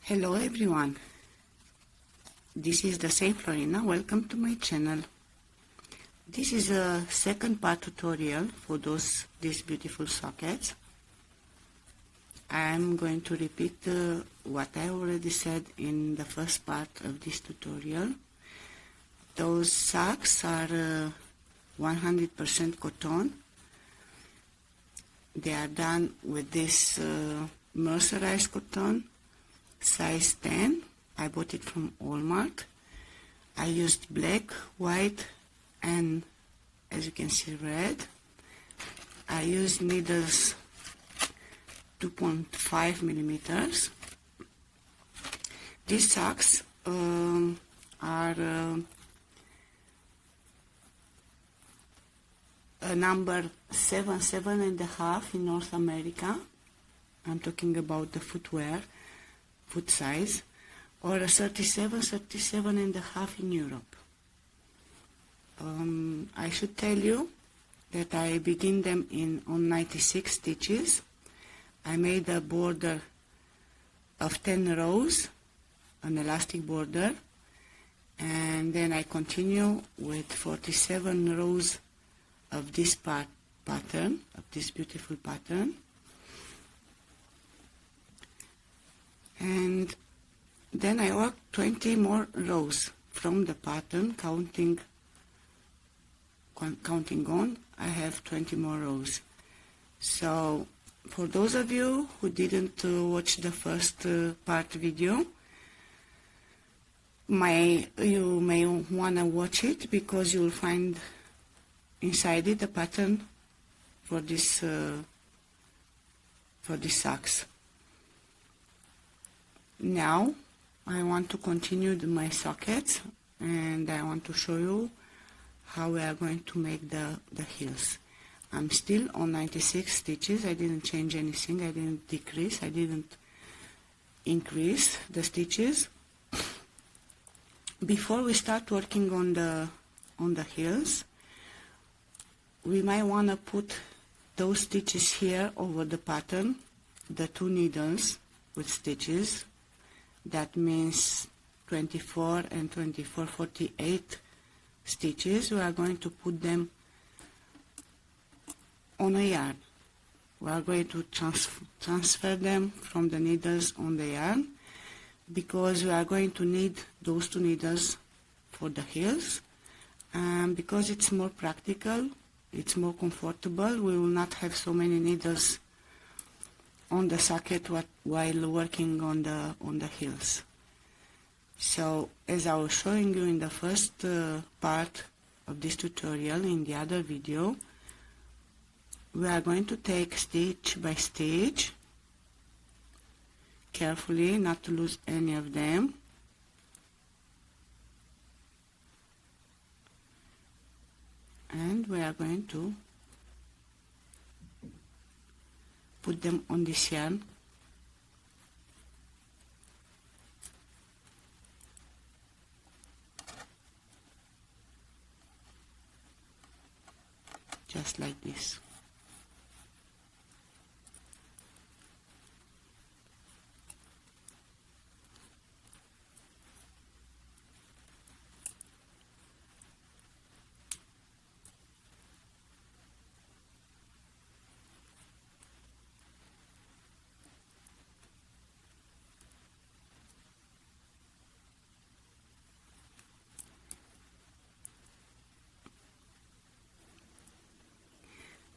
Hello everyone, this is the Saint Florina. Welcome to my channel. This is a second part tutorial for these beautiful sockets. I am going to repeat what I already said in the first part of this tutorial. Those socks are 100% cotton. They are done with this mercerized cotton, size 10. I bought it from Walmart. I used black, white, and as you can see, red. I used needles 2.5 millimeters. These socks are a number 7.5 in North America. I'm talking about the foot size, or a 37.5 in Europe. I should tell you that I begin them on 96 stitches. I made a border of 10 rows, an elastic border, and then I continue with 47 rows of this pattern, of this beautiful pattern. And then I work 20 more rows from the pattern, counting on. I have 20 more rows. So for those of you who didn't watch the first part video, you may want to watch it, because you will find inside it the pattern for this socks. Now I want to continue my sockets, and I want to show you how we are going to make the heels. I'm still on 96 stitches. I didn't change anything. I didn't decrease. I didn't increase the stitches. Before we start working on the heels, we might want to put those stitches here over the pattern, the two needles with stitches. That means 24 and 24, 48 stitches. We are going to put them on a yarn. We are going to transfer them from the needles on the yarn, because we are going to need those two needles for the heels, and because it's more practical, it's more comfortable. We will not have so many needles on the socket while working on the heels. So as I was showing you in the first part of this tutorial, in the other video, we are going to take stitch by stitch, carefully, not to lose any of them. And we are going to put them on this yarn. Just like this.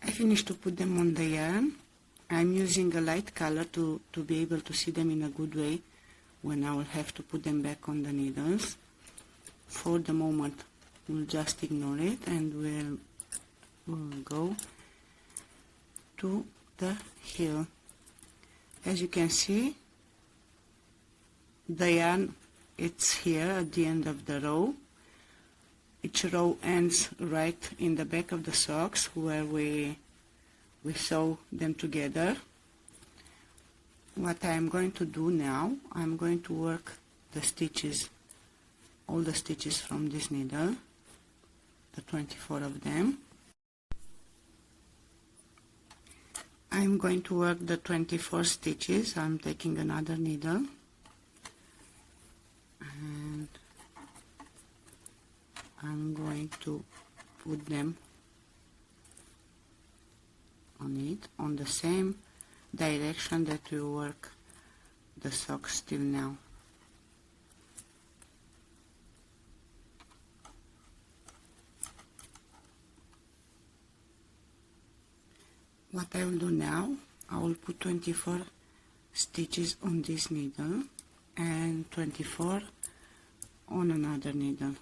I finished to put them on the yarn. I'm using a light color to be able to see them in a good way when I will have to put them back on the needles. For the moment, we'll just ignore it, and we'll go to the heel. As you can see, the yarn, it's here at the end of the row. Each row ends right in the back of the socks, where we sew them together. What I'm going to do now, I'm going to work the stitches, all the stitches from this needle, the 24 of them. I'm going to work the 24 stitches. I'm taking another needle and I'm going to put them on it on the same direction that we work the socks till now. What I will do now, I will put 24 stitches on this needle and 24 on another needle.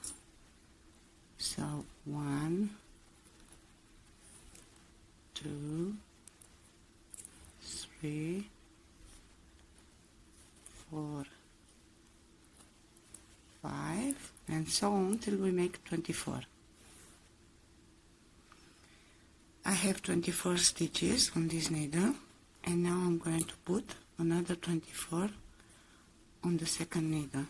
So 1, 2, 3, 4, 5, and so on till we make 24. I have 24 stitches on this needle, and now I'm going to put another 24 on the second needle.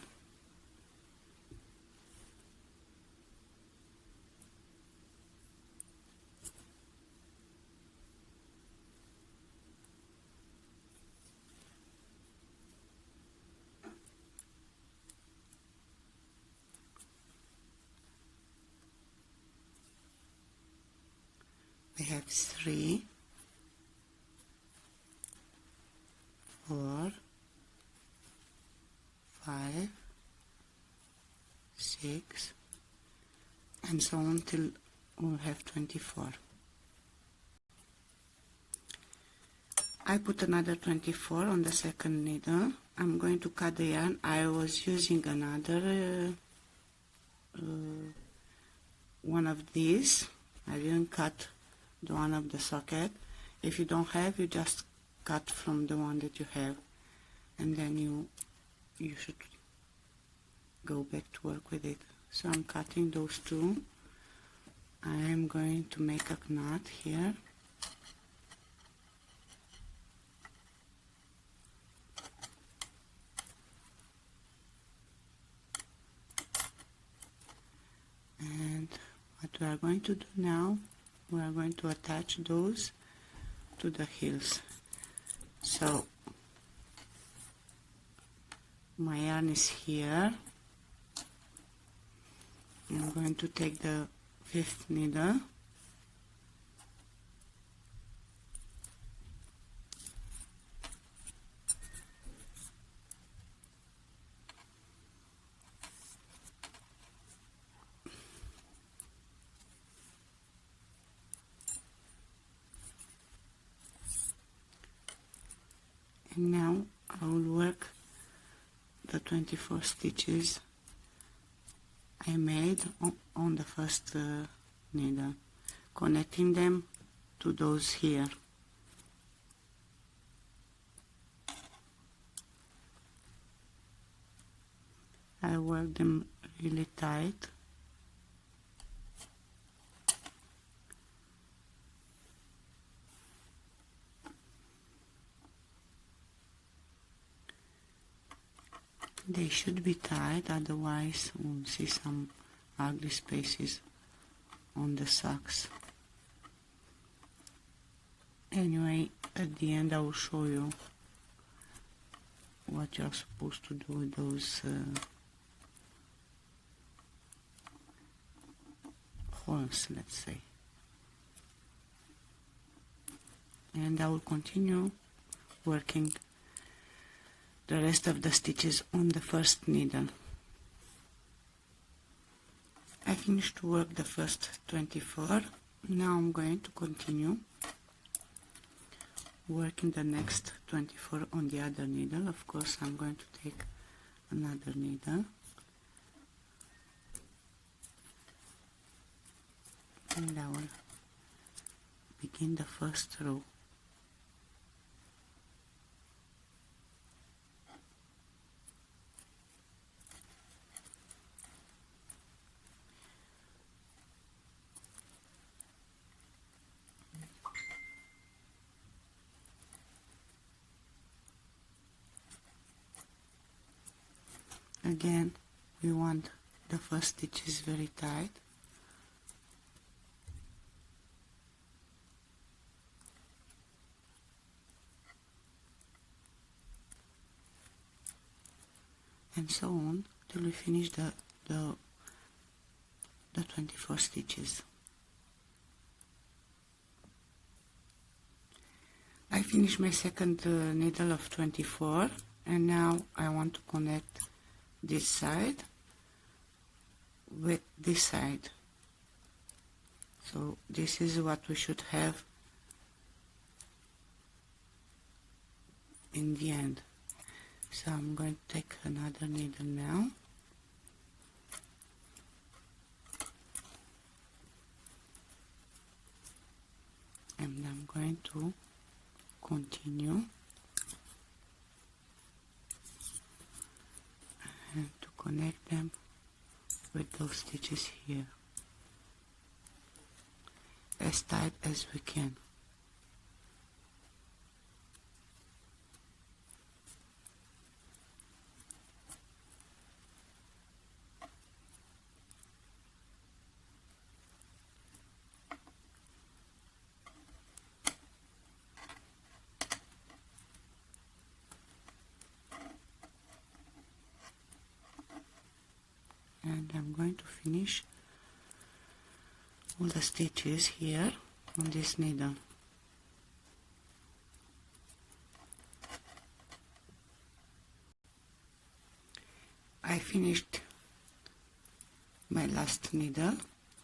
We have 3, 4, 5, 6, and so on till we'll have 24. I put another 24 on the second needle. I'm going to cut the yarn. I was using another one of these. I didn't cut the one of the socket. If you don't have, you just cut from the one that you have, and then you should go back to work with it. So I'm cutting those two. I am going to make a knot here. And what we are going to do now, we are going to attach those to the heels. So my yarn is here. I'm going to take the 5th needle, and now I will work the 24 stitches I made on the first needle, connecting them to those here. I work them really tight. They should be tight, otherwise we'll see some ugly spaces on the socks. Anyway, at the end I will show you what you're supposed to do with those holes, let's say. And I will continue working the rest of the stitches on the first needle. I finished to work the first 24. Now I'm going to continue working the next 24 on the other needle. Of course, I'm going to take another needle and I will begin the first row. Again, we want the first stitches very tight. And so on till we finish the 24 stitches. I finished my second needle of 24, and now I want to connect this side with this side. So this is what we should have in the end. So I'm going to take another needle now. And I'm going to continue and to connect them with those stitches here as tight as we can. And I'm going to finish all the stitches here on this needle. I finished my last needle.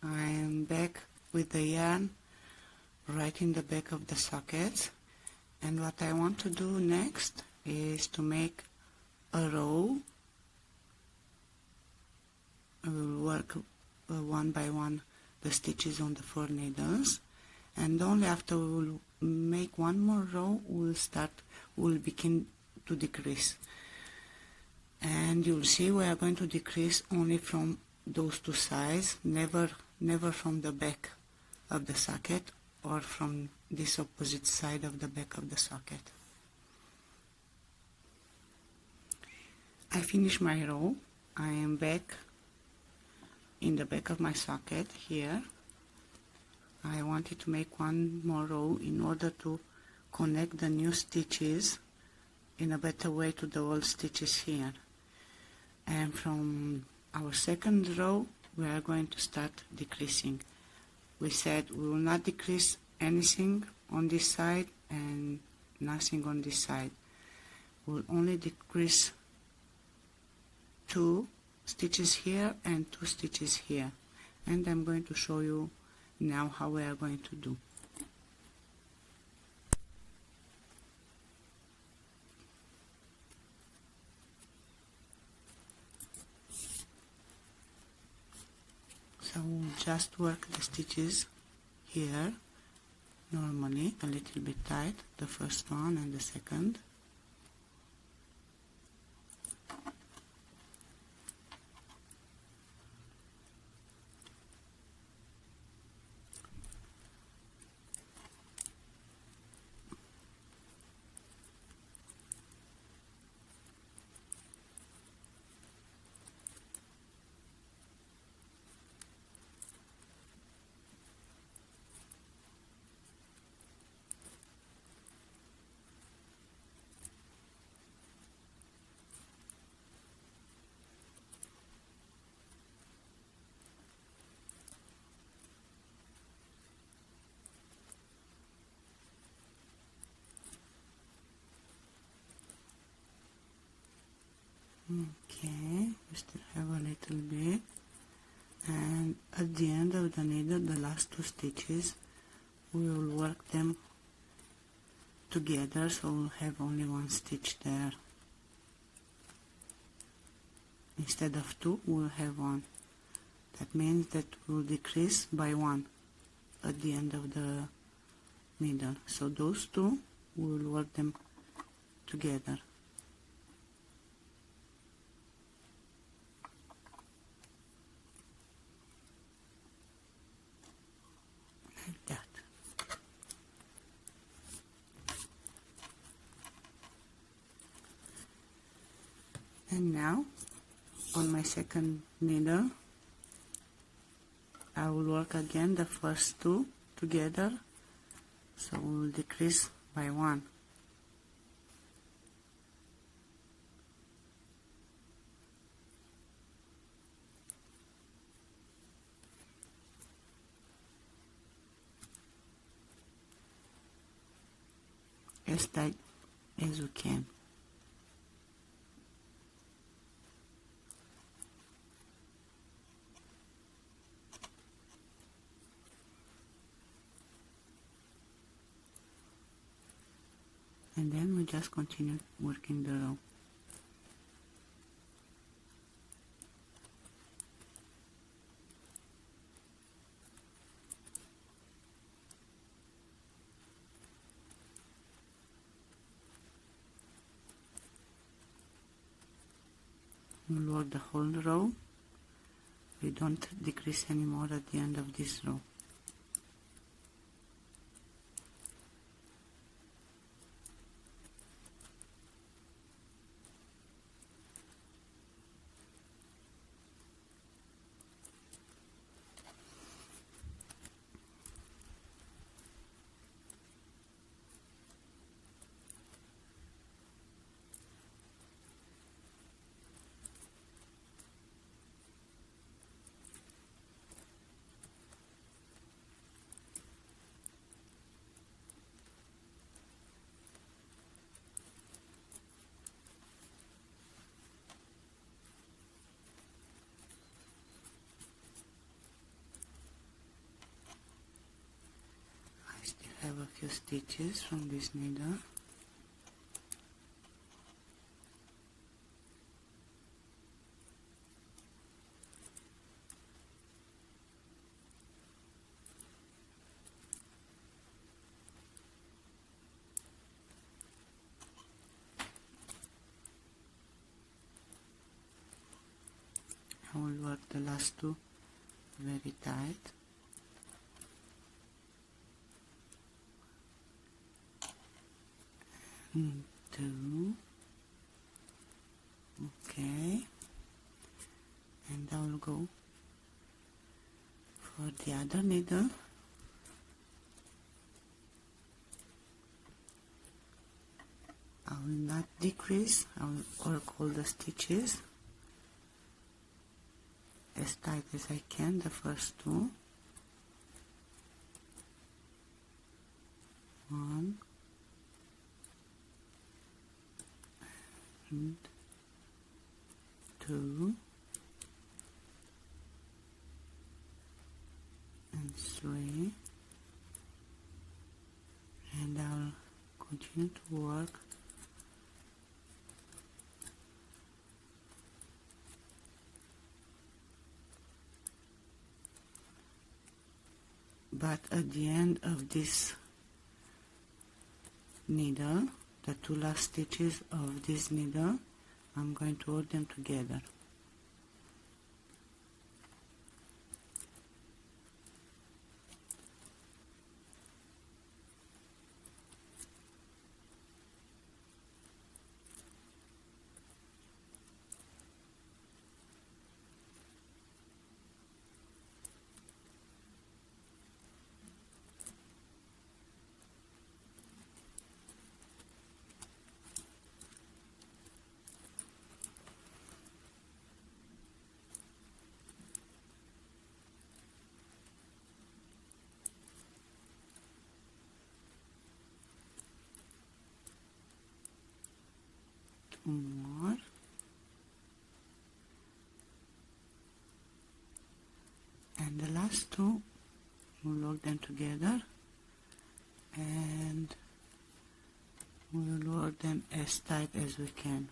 I am back with the yarn right in the back of the sockets, and what I want to do next is to make a row. I will work one by one the stitches on the 4 needles, and only after we will make one more row we'll begin to decrease. And you'll see we are going to decrease only from those 2 sides, never from the back of the socket or from this opposite side of the back of the socket. I finished my row. I am back in the back of my socket here. I wanted to make one more row in order to connect the new stitches in a better way to the old stitches here. And from our second row we are going to start decreasing. We said we will not decrease anything on this side and nothing on this side. We'll only decrease 2 stitches here and 2 stitches here, and I'm going to show you now how we are going to do. So we'll just work the stitches here normally, a little bit tight, the first one and the second. Okay, we still have a little bit, and at the end of the needle, the last 2 stitches, we will work them together, so we'll have only 1 stitch there. Instead of 2, we'll have 1. That means that we'll decrease by 1 at the end of the needle. So those 2, we'll work them together. Like that. And now on my second needle I will work again the first 2 together, so we will decrease by 1. as tight as we can. And then we just continue working the row. We'll work the whole row. We don't decrease anymore at the end of this row. I still have a few stitches from this needle. I will work the last two very tight. Two. Okay. And I will go for the other needle. I will not decrease. I will work all the stitches as tight as I can, the first two. One and two and three, and I'll continue to work but at the end of this needle, the two last stitches of this needle, I'm going to work them together. Two more. And the last two, we'll work them together and we'll work them as tight as we can.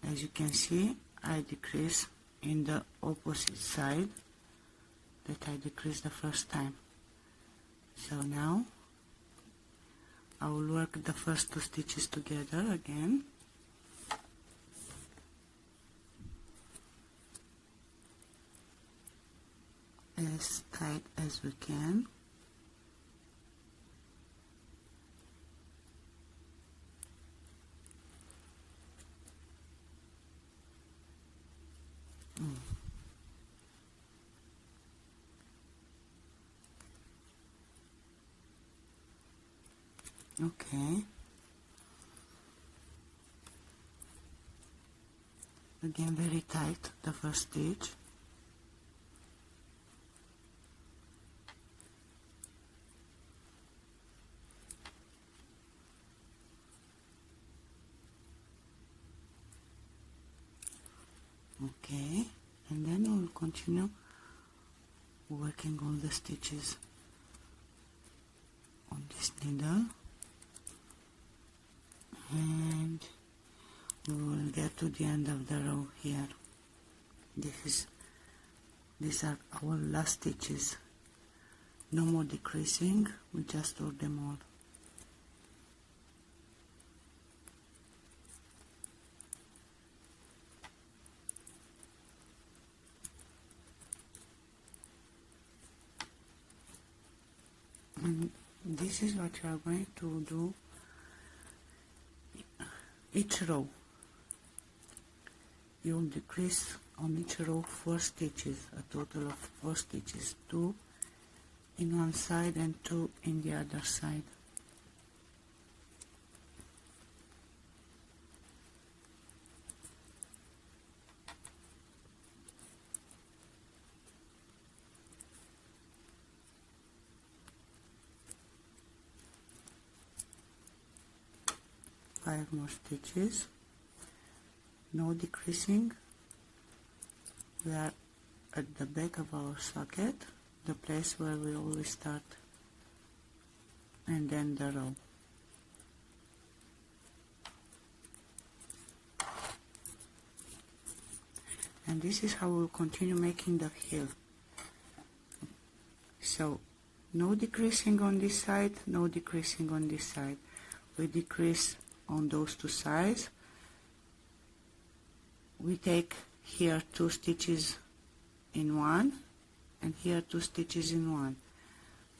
As you can see, I decrease in the opposite side that I decreased the first time. So now I will work the first two stitches together again. As tight as we can. Okay. again very tight, the first stitch. Okay, and then we'll continue working all the stitches on this needle, and we will get to the end of the row here. These are our last stitches. No more decreasing, we just do them all. And this is what you are going to do each row. You will decrease on each row 4 stitches, a total of 4 stitches, 2 in one side and 2 in the other side. Five more stitches, no decreasing. We are at the back of our socket, the place where we always start, and then the row. And this is how we'll continue making the heel. So no decreasing on this side, no decreasing on this side. We decrease on those 2 sides. We take here 2 stitches in one, and here 2 stitches in one,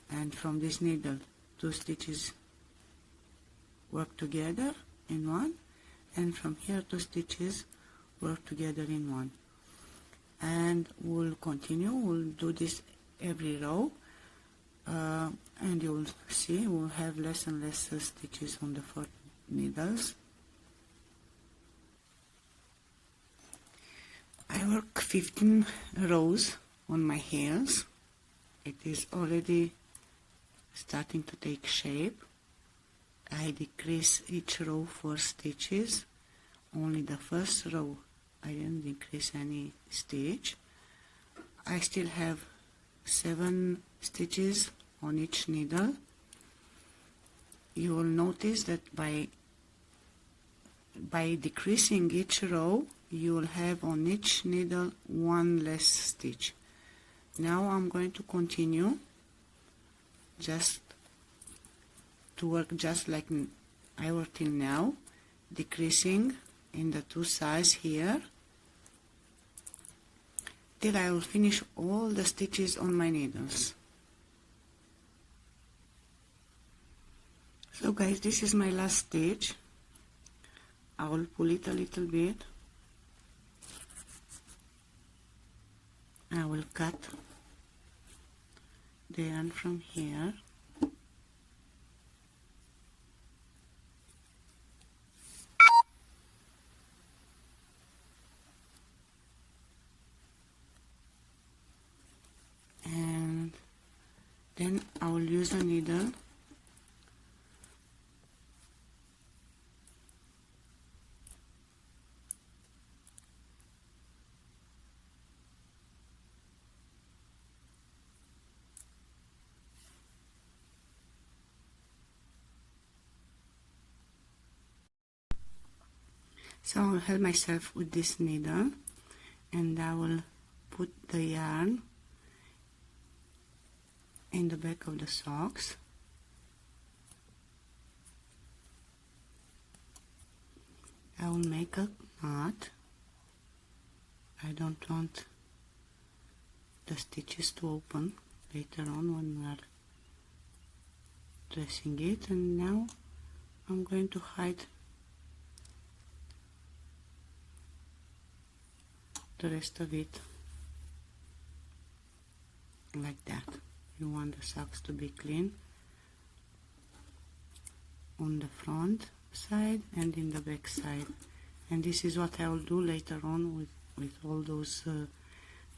and from this needle 2 stitches work together in one, and from here 2 stitches work together in one. And we'll continue, we'll do this every row, and you'll see we'll have less and less stitches on the 4 needles. I work 15 rows on my heels. It is already starting to take shape. I decrease each row 4 stitches. Only the first row I didn't decrease any stitch. I still have 7 stitches on each needle. You will notice that by decreasing each row, you will have on each needle 1 less stitch. Now I'm going to continue just to work just like I work till now, decreasing in the 2 sides here till I will finish all the stitches on my needles. So guys, this is my last stitch. I will pull it a little bit. I will cut the yarn from here. And then I will use a needle So I'll help myself with this needle, and I will put the yarn in the back of the socks. I will make a knot. I don't want the stitches to open later on when we are dressing it, and now I'm going to hide the rest of it like that. You want the socks to be clean on the front side and in the back side, And this is what I will do later on with all those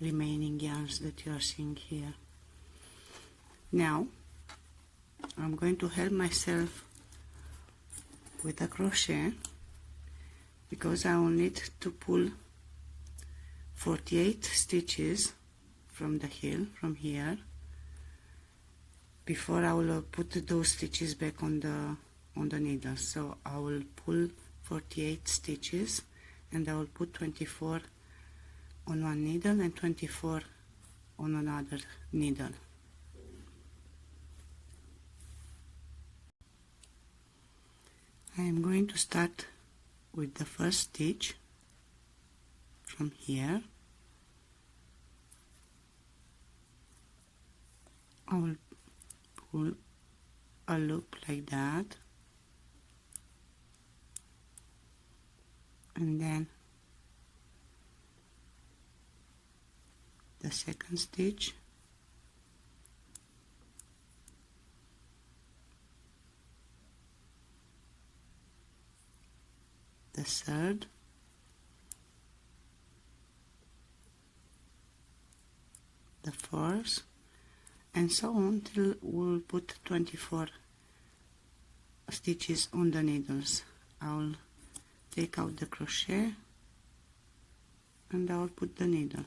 remaining yarns that you are seeing here. Now I'm going to help myself with a crochet, because I will need to pull 48 stitches from the heel, from here, before I will put those stitches back on the needle. So I will pull 48 stitches, and I will put 24 on one needle and 24 on another needle. I am going to start with the first stitch from here. I will pull a loop like that, and then the second stitch, the third, the fourth, and so on till we'll put 24 stitches on the needles. I'll take out the crochet and I'll put the needle.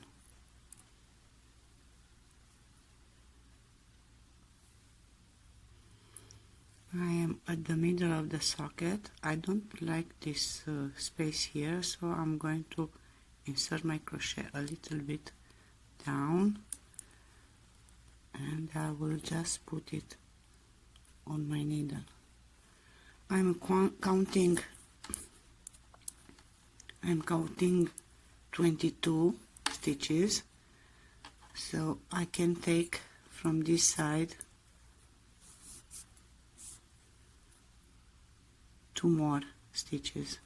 I am at the middle of the socket. I don't like this space here, so I'm going to insert my crochet a little bit down, and I will just put it on my needle. I'm counting 22 stitches, so I can take from this side 2 more stitches.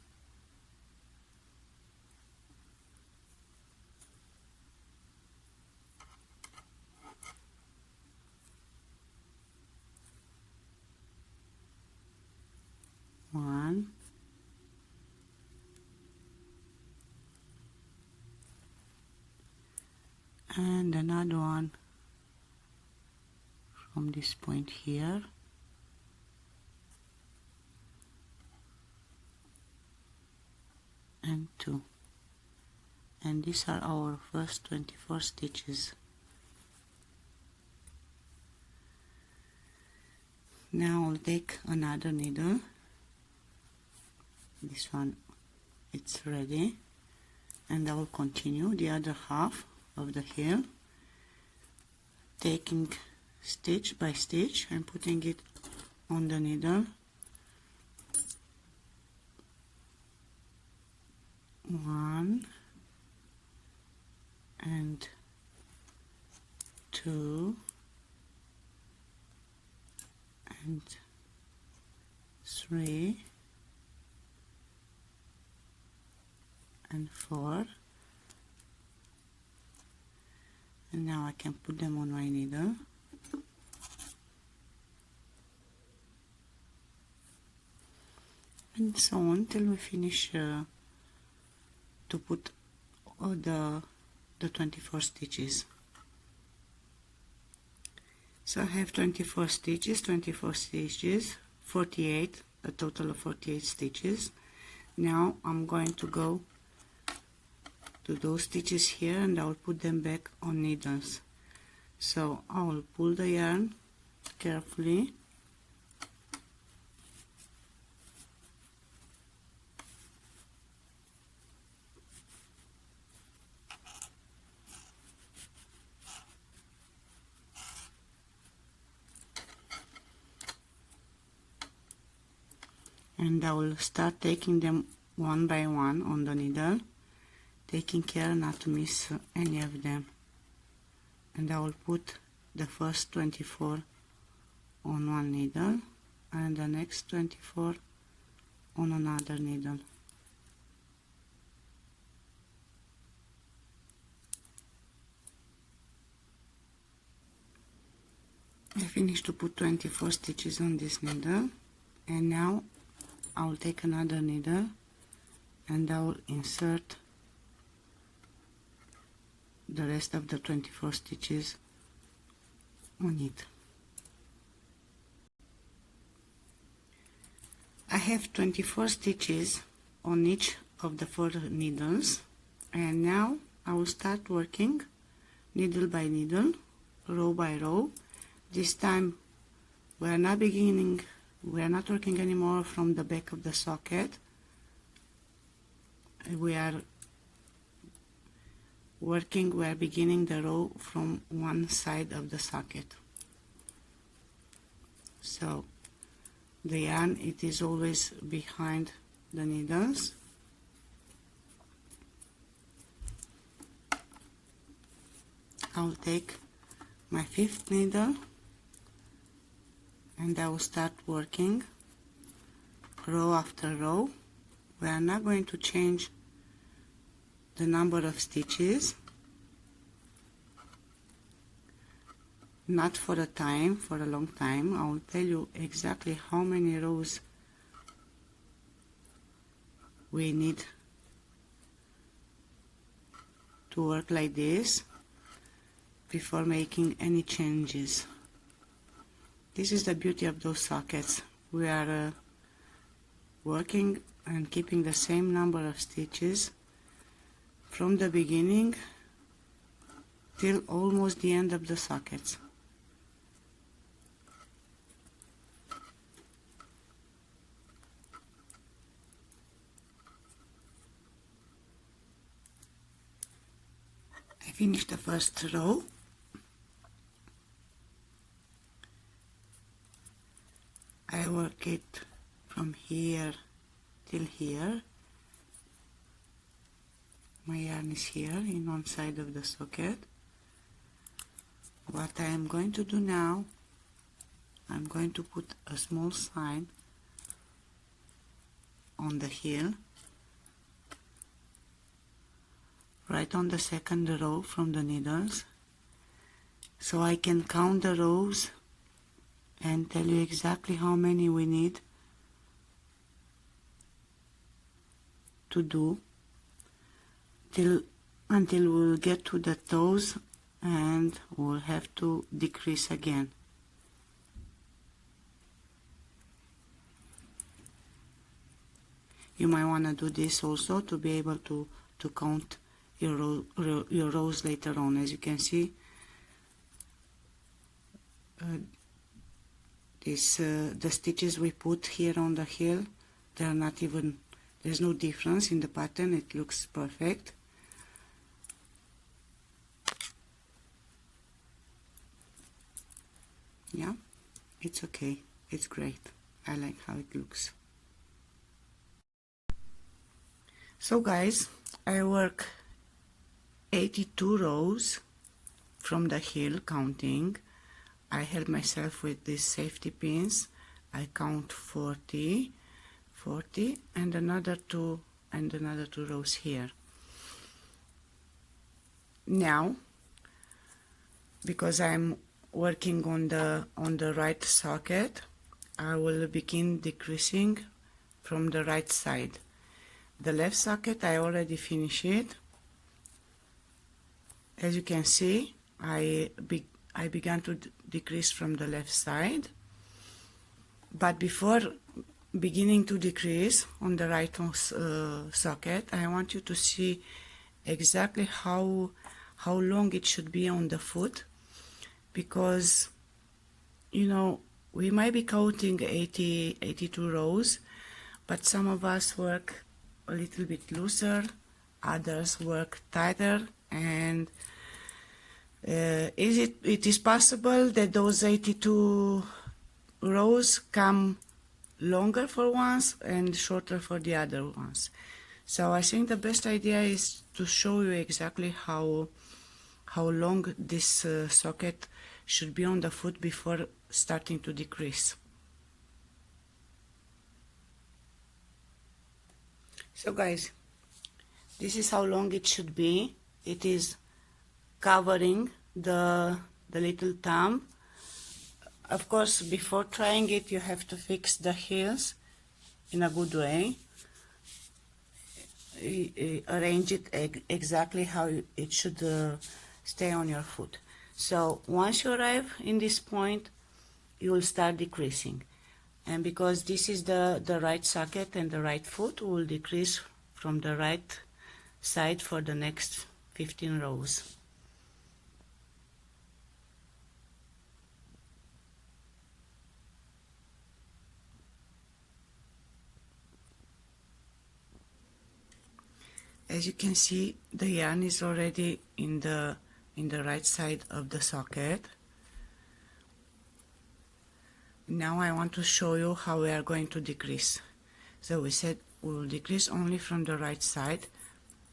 One, and another one from this point here, and 2, and these are our first 24 stitches. Now I'll take another needle. This one, it's ready, and I will continue the other half of the heel, taking stitch by stitch and putting it on the needle. 1 and 2 and 3 and 4, and now I can put them on my needle. And so on till we finish to put all the 24 stitches. So I have 24 stitches, 48, a total of 48 stitches. Now I'm going to go to those stitches here, and I will put them back on needles. So I will pull the yarn carefully, and I will start taking them one by one on the needle, taking care not to miss any of them. And I will put the first 24 on one needle and the next 24 on another needle. I finished to put 24 stitches on this needle, and now I will take another needle and I will insert the rest of the 24 stitches on it. I have 24 stitches on each of the 4 needles, and now I will start working needle by needle, row by row. This time we are not working anymore from the back of the socket. We are beginning the row from one side of the socket. So the yarn, it is always behind the needles. I'll take my 5th needle and I will start working row after row. We are not going to change the number of stitches, not for a long time. I will tell you exactly how many rows we need to work like this before making any changes. This is the beauty of those sockets. We are working and keeping the same number of stitches from the beginning till almost the end of the sockets. I finished the first row. I work it from here till here. My yarn is here in one side of the socket. What I am going to do now, I'm going to put a small sign on the heel, right on the second row from the needles, so I can count the rows and tell you exactly how many we need to do until we'll get to the toes and we'll have to decrease again. You might want to do this also to be able to count your rows later on. As you can see, the stitches we put here on the heel, they are not even, there's no difference in the pattern. It looks perfect. Yeah, it's okay, it's great. I like how it looks. So guys, I work 82 rows from the heel counting. I help myself with these safety pins. I count 40, and another two rows here. Now, because I'm working on the right socket, I will begin decreasing from the right side. The left socket, I already finished it. As you can see, I began to decrease from the left side, but before beginning to decrease on the right socket, I want you to see exactly how long it should be on the foot, because you know we might be counting 82 rows, but some of us work a little bit looser, others work tighter, and it is possible that those 82 rows come longer for ones and shorter for the other ones. So I think the best idea is to show you exactly how long this socket should be on the foot before starting to decrease. So guys, this is how long it should be. It is covering the little thumb. Of course, before trying it, you have to fix the heels in a good way. arrange it exactly how it should stay on your foot. So once you arrive in this point, you will start decreasing. And because this is the right socket and the right foot, we will decrease from the right side for the next 15 rows. As you can see, the yarn is already in the right side of the socket. Now I want to show you how we are going to decrease. So we said we will decrease only from the right side,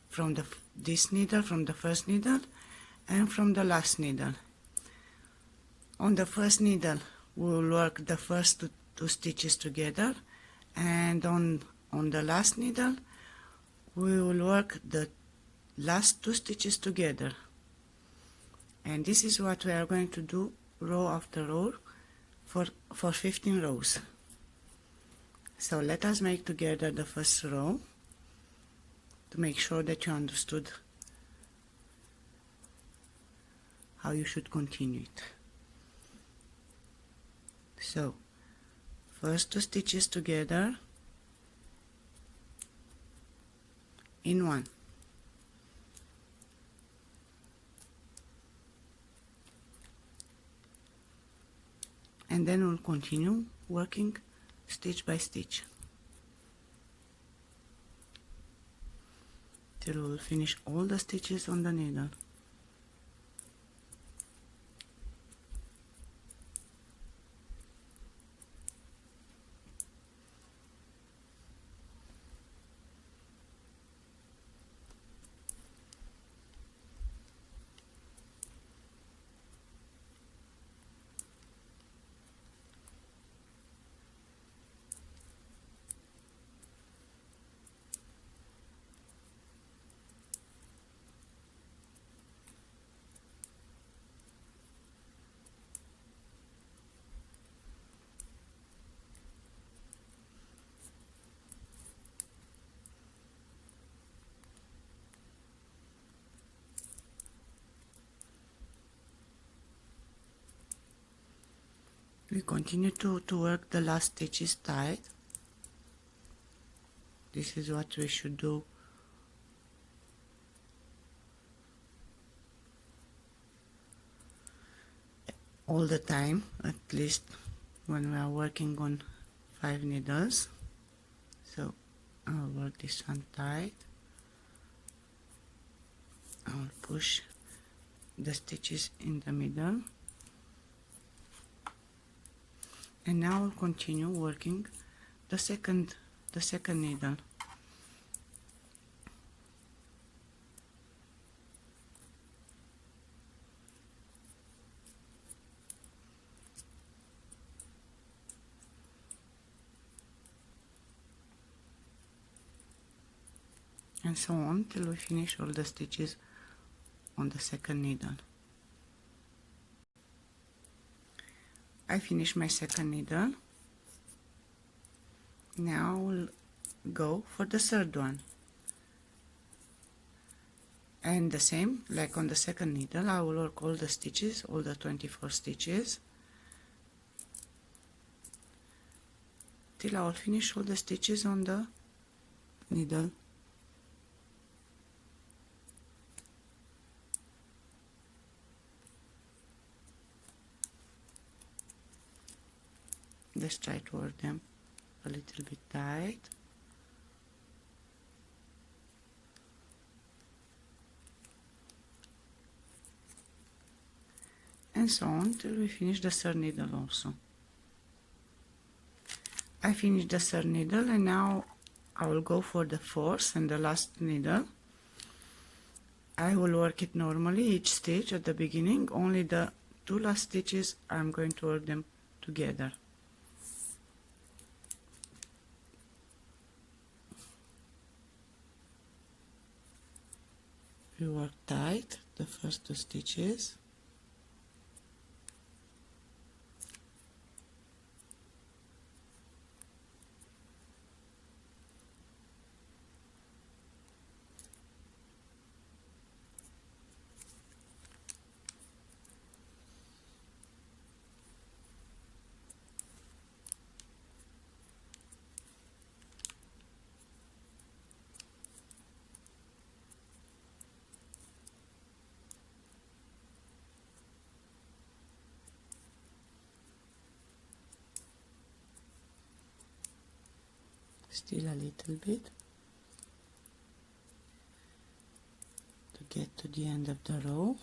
from this needle, from the first needle, and from the last needle. On the first needle, we will work the first two stitches together, and on the last needle, we will work the last two stitches together. And this is what we are going to do row after row for 15 rows. So let us make together the first row to make sure that you understood how you should continue it. So first two stitches together in one, and then we'll continue working stitch by stitch till we'll finish all the stitches on the needle. We continue to work the last stitches tight. This is what we should do all the time, at least when we are working on 5 needles. So I'll work this one tight. I'll push the stitches in the middle, and now I'll continue working the second needle. And so on till we finish all the stitches on the second needle. I finished my second needle. Now we'll go for the third one. And the same, like on the second needle, I will work all the stitches, all the 24 stitches, till I will finish all the stitches on the needle. Let's try to work them a little bit tight. And so on till we finish the third needle also. I finished the third needle, and now I will go for the fourth and the last needle. I will work it normally, each stitch at the beginning, only the two last stitches I'm going to work them together. We work tight the first two stitches, still a little bit to get to the end of the row.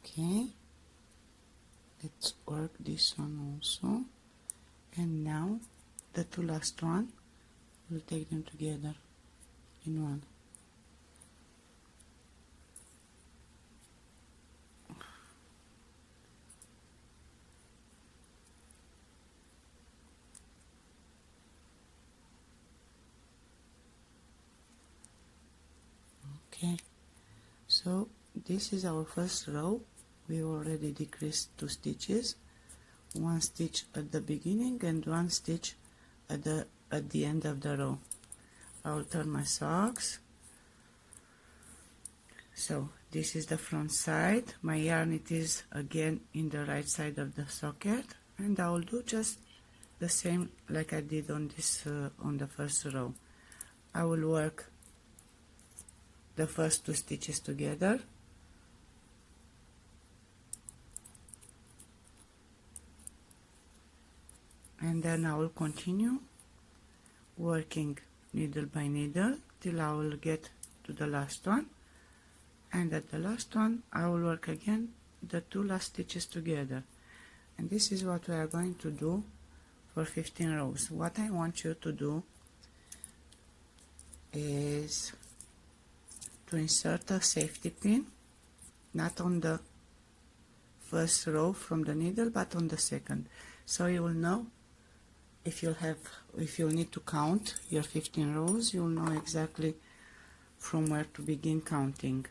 Okay, let's work this one also, and now the two last one, we'll take them together in one. Okay, so this is our first row. We already decreased 2 stitches, 1 stitch at the beginning and 1 stitch at the end of the row. I'll turn my socks. So this is the front side. My yarn, it is again in the right side of the socket, and I will do just the same like I did on this on the first row. I will work the first 2 stitches together, and then I will continue working needle by needle till I will get to the last one, and at the last one I will work again the 2 last stitches together. And this is what we are going to do for 15 rows. What I want you to do is to insert a safety pin, not on the first row from the needle but on the second, so you will know if you need to count your 15 rows, you'll know exactly from where to begin counting.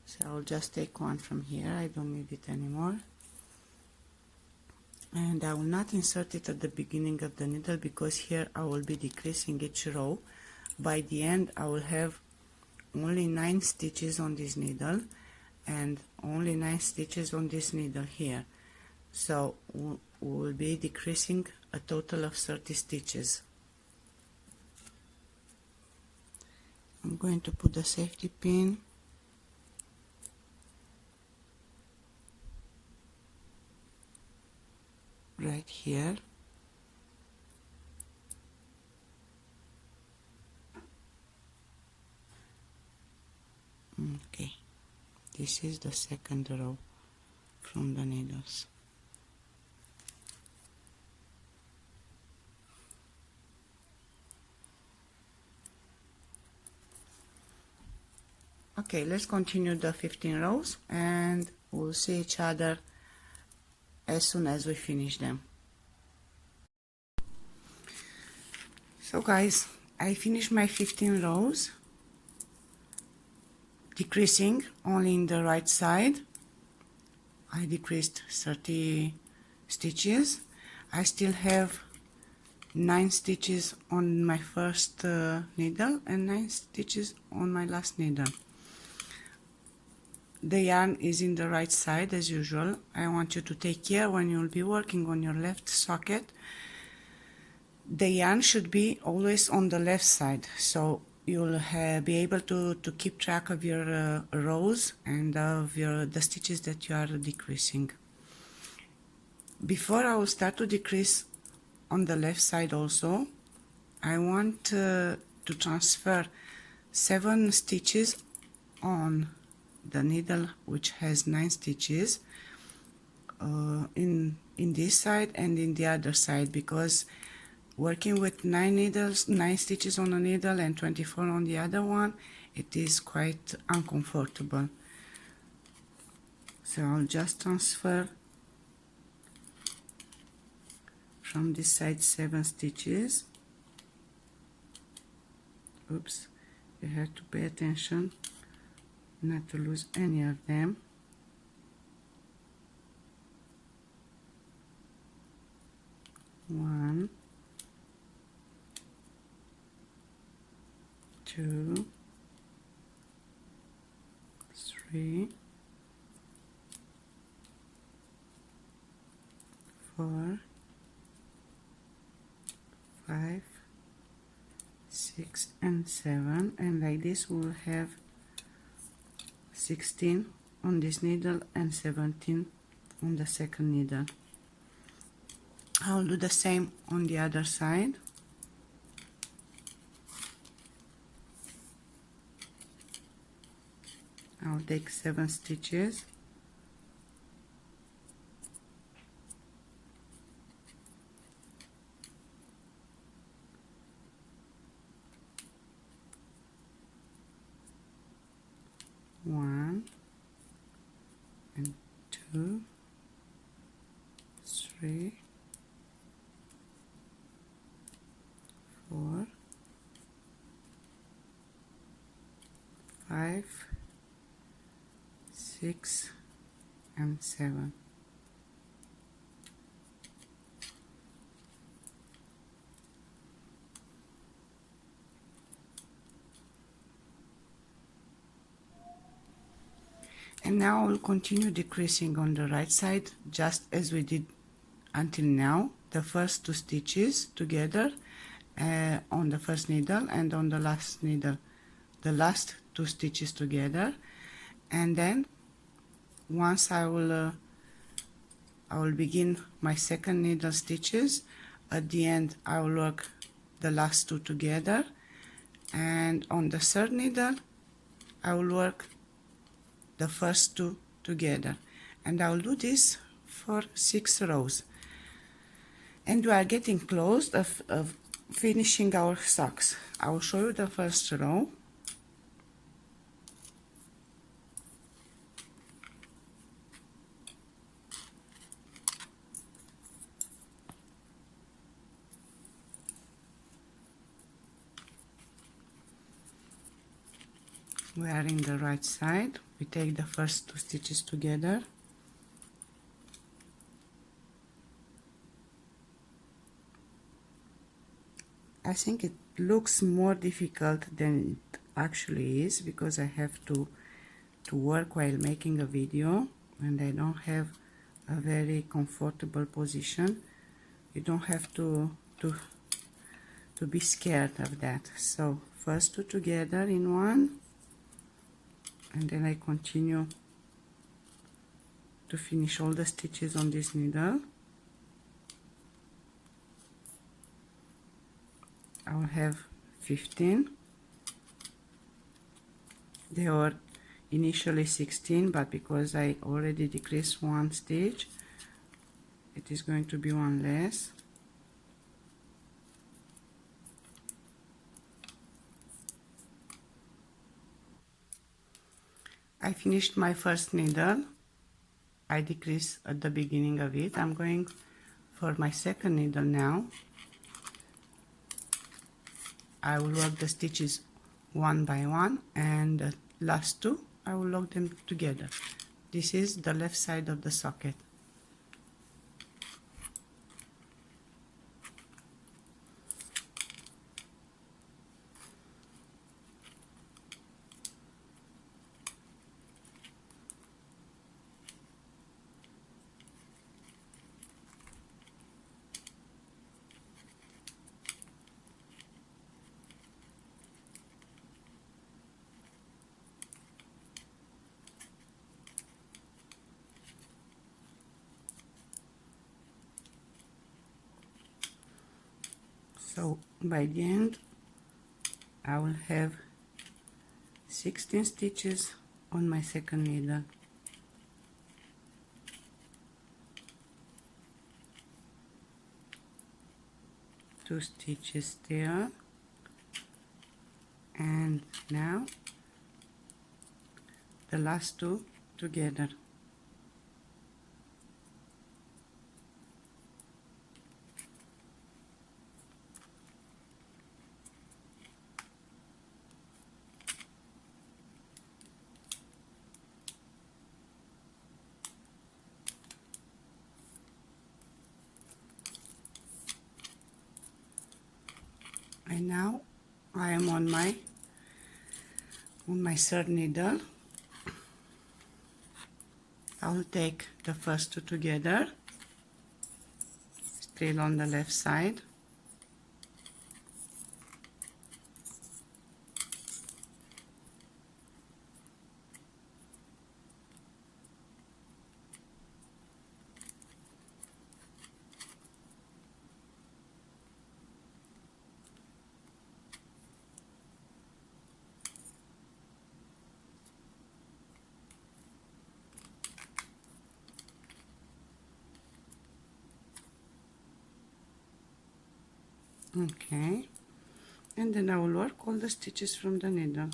So I'll just take one from here, I don't need it anymore, and I will not insert it at the beginning of the needle because here I will be decreasing each row. By the end I will have only 9 stitches on this needle and only 9 stitches on this needle here, so we will be decreasing a total of 30 stitches. I'm going to put the safety pin right here. Okay, this is the second row from the needles. Okay, let's continue the 15 rows and we'll see each other as soon as we finish them. So guys, I finished my 15 rows, decreasing only in the right side. I decreased 30 stitches. I still have 9 stitches on my first needle and 9 stitches on my last needle. The yarn is in the right side as usual. I want you to take care when you'll be working on your left socket. The yarn should be always on the left side, so you'll be able to keep track of your rows and of the stitches that you are decreasing. Before I will start to decrease on the left side also, I want to transfer 7 stitches on the needle which has 9 stitches in this side and in the other side, because working with 9 stitches on a needle and 24 on the other one, it is quite uncomfortable. So I'll just transfer from this side 7 stitches. Oops, you have to pay attention not to lose any of them. 1, 2, 3, 4, 5, 6 and 7, and like this we'll have 16 on this needle and 17 on the second needle. I'll do the same on the other side. I'll take 7 stitches. One and 2, 3, 4, 5, 6 and 7. And now we'll continue decreasing on the right side just as we did until now, the first 2 stitches together on the first needle, and on the last needle the last 2 stitches together. And then once I will begin my second needle stitches. At the end I will work the last 2 together, and on the third needle I will work the first 2 together, and I will do this for 6 rows. And we are getting close of finishing our socks. I will show you the first row. We are in the right side. We take the first 2 stitches together. I think it looks more difficult than it actually is, because I have to work while making a video and I don't have a very comfortable position. You don't have to be scared of that. So first 2 together in one, and then I continue to finish all the stitches on this needle. I will have 15. They were initially 16, but because I already decreased 1 stitch, it is going to be 1 less. I finished my first needle. I decreased at the beginning of it. I'm going for my second needle now. I will work the stitches one by one, and the last 2 I will lock them together. This is the left side of the socket. So by the end I will have 16 stitches on my second needle. Two stitches there, and now the last 2 together. I am on my third needle. I'll take the first two together, still on the left side. Okay, and then I will work all the stitches from the needle.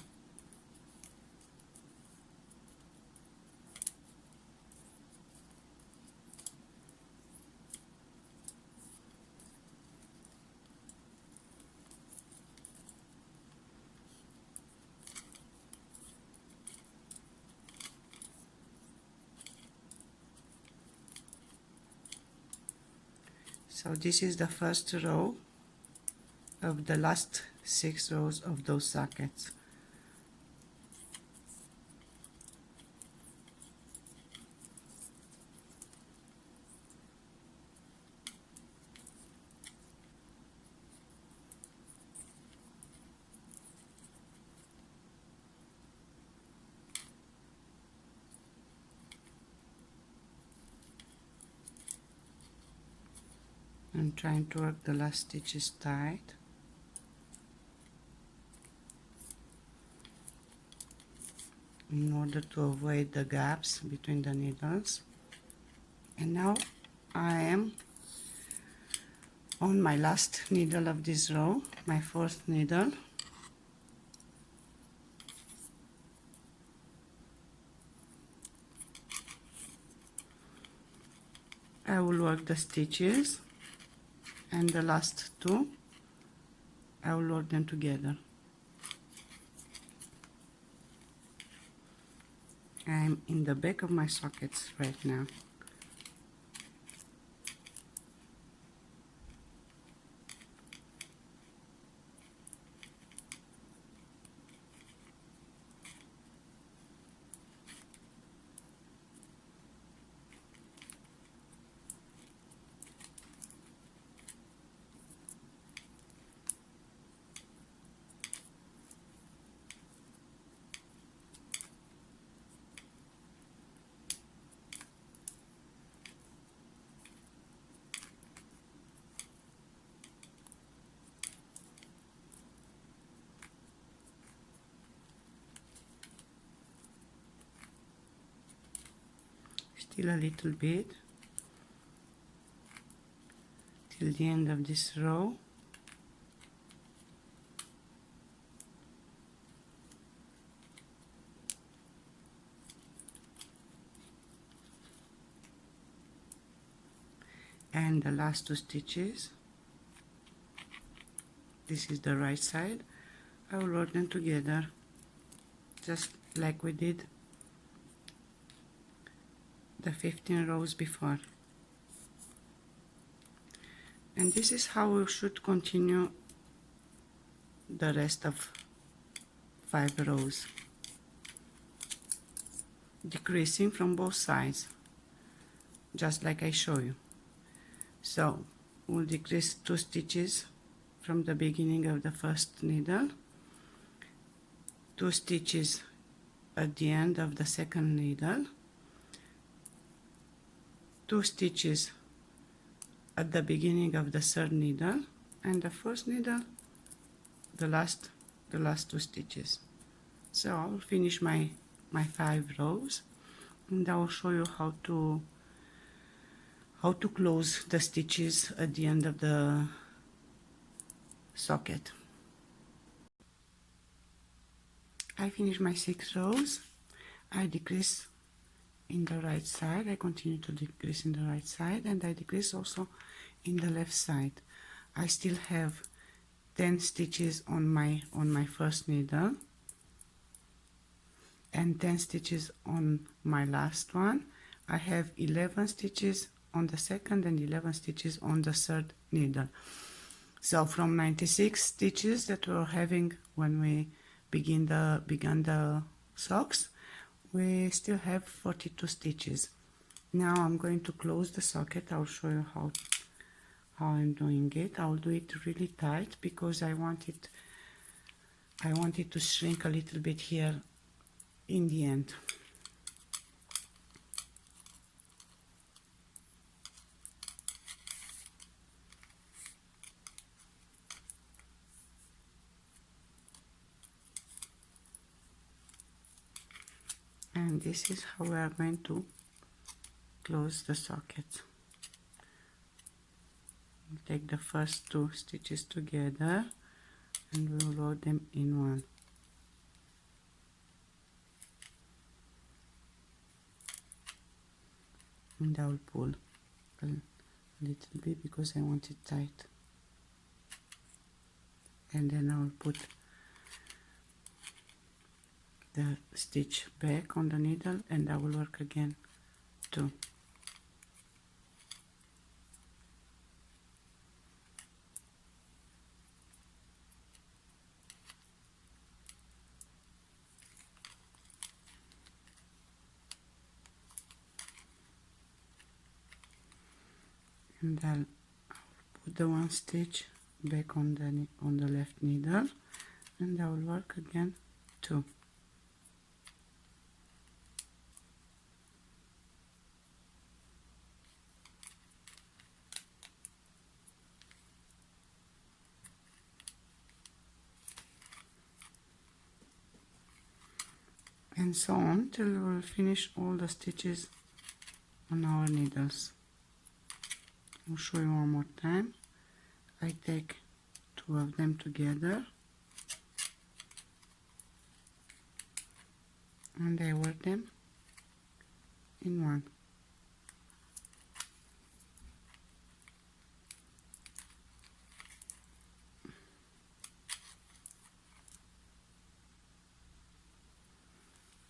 So this is the first row of the last 6 rows of those sockets. I'm trying to work the last stitches tight. In order to avoid the gaps between the needles. And now I am on my last needle of this row, my fourth needle. I will work the stitches, and the last two I will work them together. I'm in the back of my sockets right now. Still a little bit till the end of this row. And the last two stitches, this is the right side, I will work them together just like we did the 15 rows before. And this is how we should continue the rest of 5 rows, decreasing from both sides, just like I show you. So we'll decrease 2 stitches from the beginning of the first needle, 2 stitches at the end of the second needle, 2 stitches at the beginning of the third needle, and the first needle, the last 2 stitches. So I'll finish my 5 rows, and I'll show you how to close the stitches at the end of the socket. I finished my 6 rows. I decrease in the right side, I continue to decrease in the right side, and I decrease also in the left side. I still have 10 stitches on my first needle and 10 stitches on my last one. I have 11 stitches on the second and 11 stitches on the third needle. So from 96 stitches that we were having when we began the socks, we still have 42 stitches. Now I'm going to close the socket. I'll show you how I'm doing it. I'll do it really tight because I want it to shrink a little bit here in the end. And this is how we are going to close the socket. We'll take the first two stitches together and we'll load them in one. And I'll pull a little bit because I want it tight. And then I'll put the stitch back on the needle and I will work again too. And I'll put the one stitch back on the left needle and I will work again too. And so on till we'll finish all the stitches on our needles. I'll show you one more time. I take two of them together and I work them in one.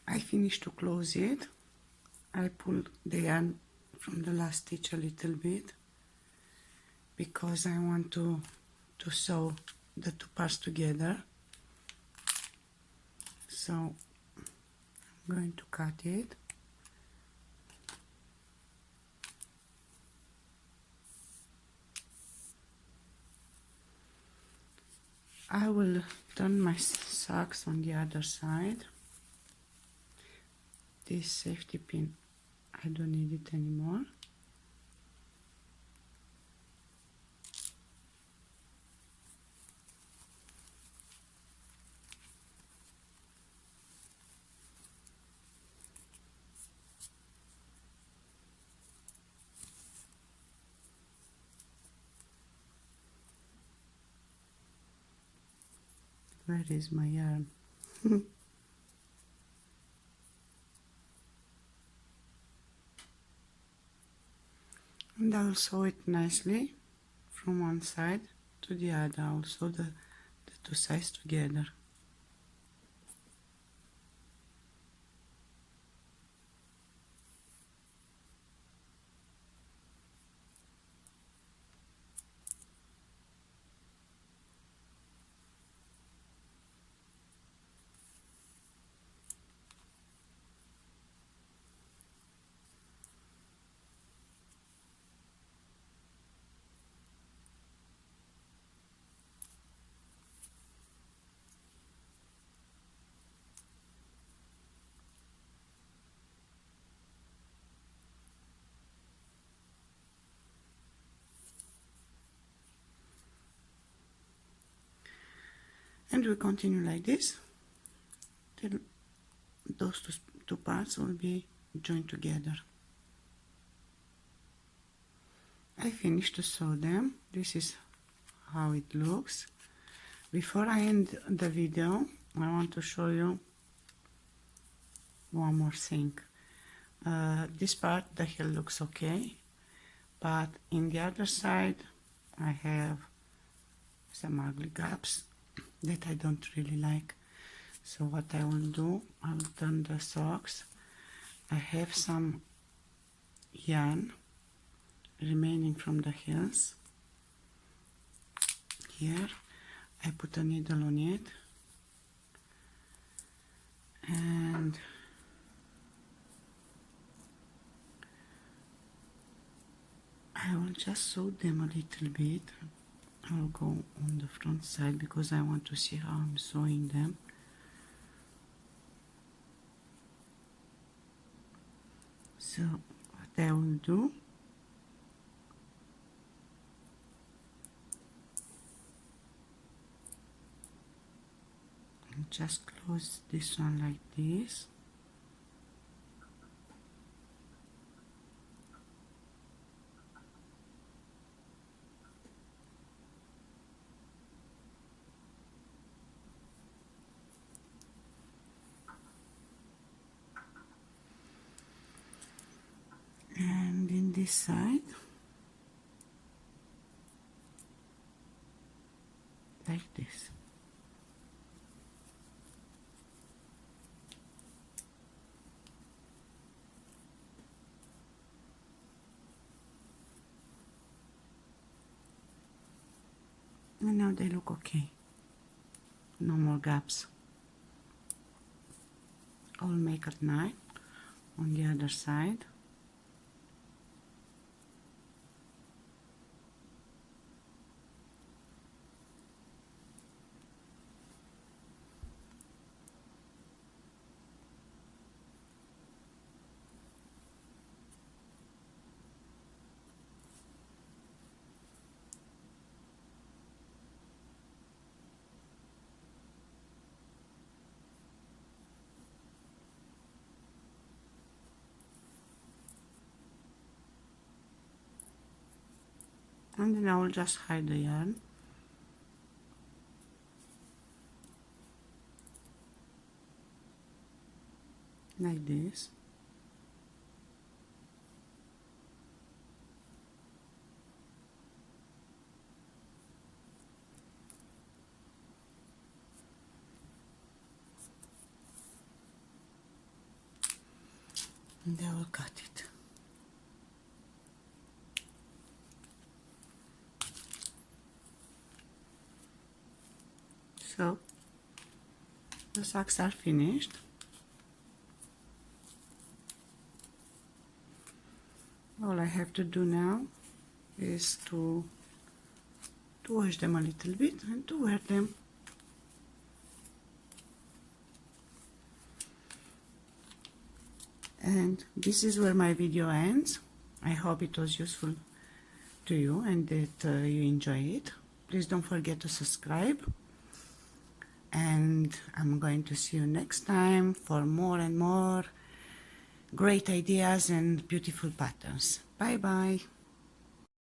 I finish to close it. I pull the yarn from the last stitch a little bit because I want to sew the two parts together. So I'm going to cut it. I will turn my socks on the other side. This safety pin, I don't need it anymore. Where is my yarn? And I will sew it nicely from one side to the other. I will sew the two sides together. And we continue like this till those two parts will be joined together. I finished to sew them. This is how it looks. Before I end the video, I want to show you one more thing. This part, the heel looks okay, but in the other side I have some ugly gaps that I don't really like. So what I will do, I will turn the socks. I have some yarn remaining from the heels here. I put a needle on it, and I will just sew them a little bit. I'll go on the front side because I want to see how I'm sewing them. So what I will do, I'll just close this one like this. And in this side, like this. And now they look okay. No more gaps. I'll make at night on the other side. And then I will just hide the yarn. Like this. And I will cut it. So the socks are finished. All I have to do now is to wash them a little bit and to wear them. And this is where my video ends. I hope it was useful to you and that you enjoy it. Please don't forget to subscribe. And I'm going to see you next time for more and more great ideas and beautiful patterns. Bye bye.